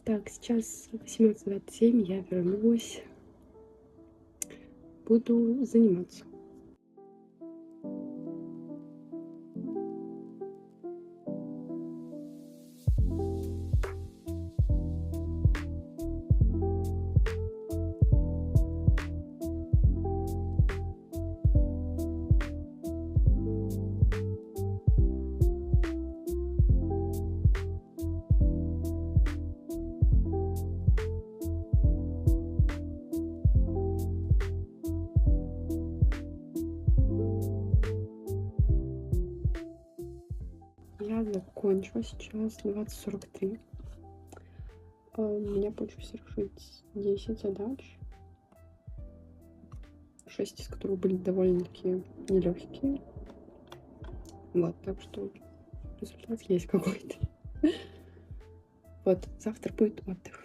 Так, сейчас 18:27, я вернулась. Буду заниматься. Я закончила сейчас 20:43. У меня получилось решить 10 задач, 6 из которых были довольно-таки нелегкие. Вот, так что результат есть какой-то. Вот, завтра будет отдых.